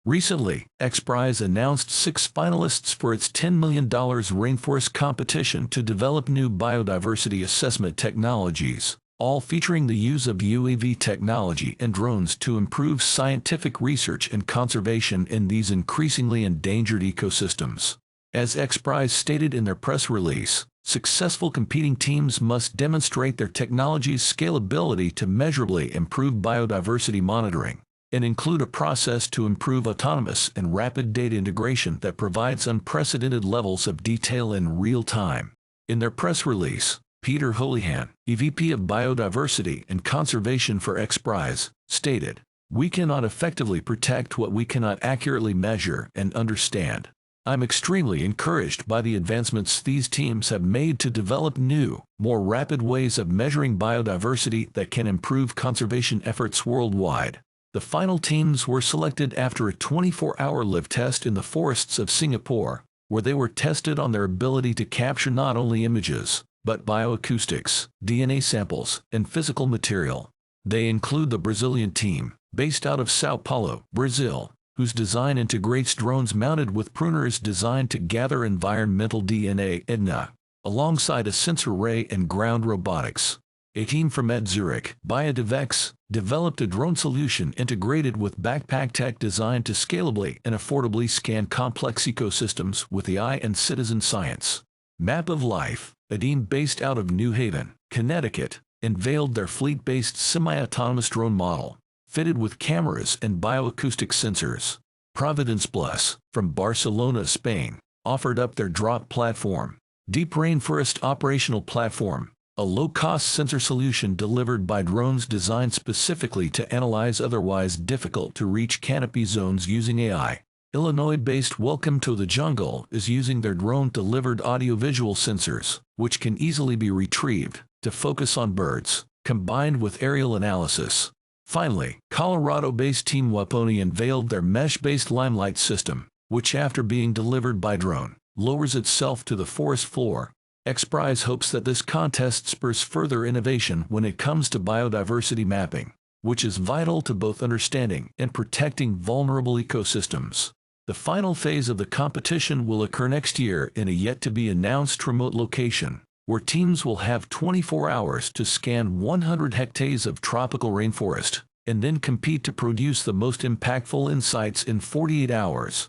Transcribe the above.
Recently, XPRIZE announced 6 finalists for its $10 million Rainforest competition to develop new biodiversity assessment technologies, all featuring the use of UAV technology and drones to improve scientific research and conservation in these increasingly endangered ecosystems. As XPRIZE stated in their press release, successful competing teams must demonstrate their technology's scalability to measurably improve biodiversity monitoring, and include a process to improve autonomous and rapid data integration that provides unprecedented levels of detail in real time. In their press release, Peter Houlihan, EVP of Biodiversity and Conservation for XPRIZE, stated, "We cannot effectively protect what we cannot accurately measure and understand. I'm extremely encouraged by the advancements these teams have made to develop new, more rapid ways of measuring biodiversity that can improve conservation efforts worldwide." The final teams were selected after a 24-hour live test in the forests of Singapore, where they were tested on their ability to capture not only images, but bioacoustics, DNA samples, and physical material. They include the Brazilian team, based out of Sao Paulo, Brazil, whose design integrates drones mounted with pruners designed to gather environmental DNA (EDNA), alongside a sensor array and ground robotics. A team from Zurich, biodiversity, developed a drone solution integrated with backpack tech designed to scalably and affordably scan complex ecosystems with AI and citizen science. Map of Life, a team based out of New Haven, Connecticut, unveiled their fleet-based semi-autonomous drone model, fitted with cameras and bioacoustic sensors. Providence Plus, from Barcelona, Spain, offered up their drop platform, Deep Rainforest Operational Platform, a low-cost sensor solution delivered by drones designed specifically to analyze otherwise difficult-to-reach canopy zones using AI. Illinois-based Welcome to the Jungle is using their drone-delivered audiovisual sensors, which can easily be retrieved, to focus on birds, combined with aerial analysis. Finally, Colorado-based Team Waponi unveiled their mesh-based Limelight system, which after being delivered by drone, lowers itself to the forest floor. XPRIZE hopes that this contest spurs further innovation when it comes to biodiversity mapping, which is vital to both understanding and protecting vulnerable ecosystems. The final phase of the competition will occur next year in a yet-to-be-announced remote location, where teams will have 24 hours to scan 100 hectares of tropical rainforest, and then compete to produce the most impactful insights in 48 hours.